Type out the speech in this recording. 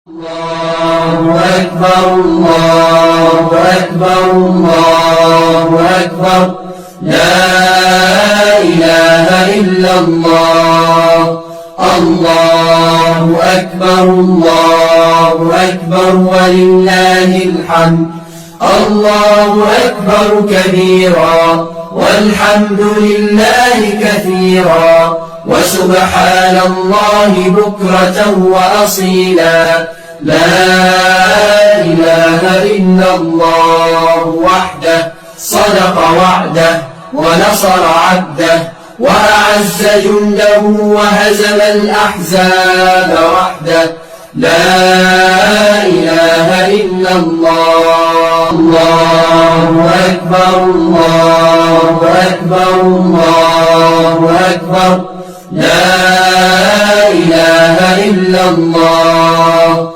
الله أكبر الله أكبر الله أكبر لا إله إلا الله الله أكبر ولله الحمد الله أكبر كبيرا والحمد لله كثيرا وسبحان الله بكرة وأصيلا لا إله إلا الله وحده صدق وعده ونصر عبده وأعز جنده وهزم الأحزاب وحده لا إله إلا الله الله أكبر الله أكبر الله أكبر لا إله إلا الله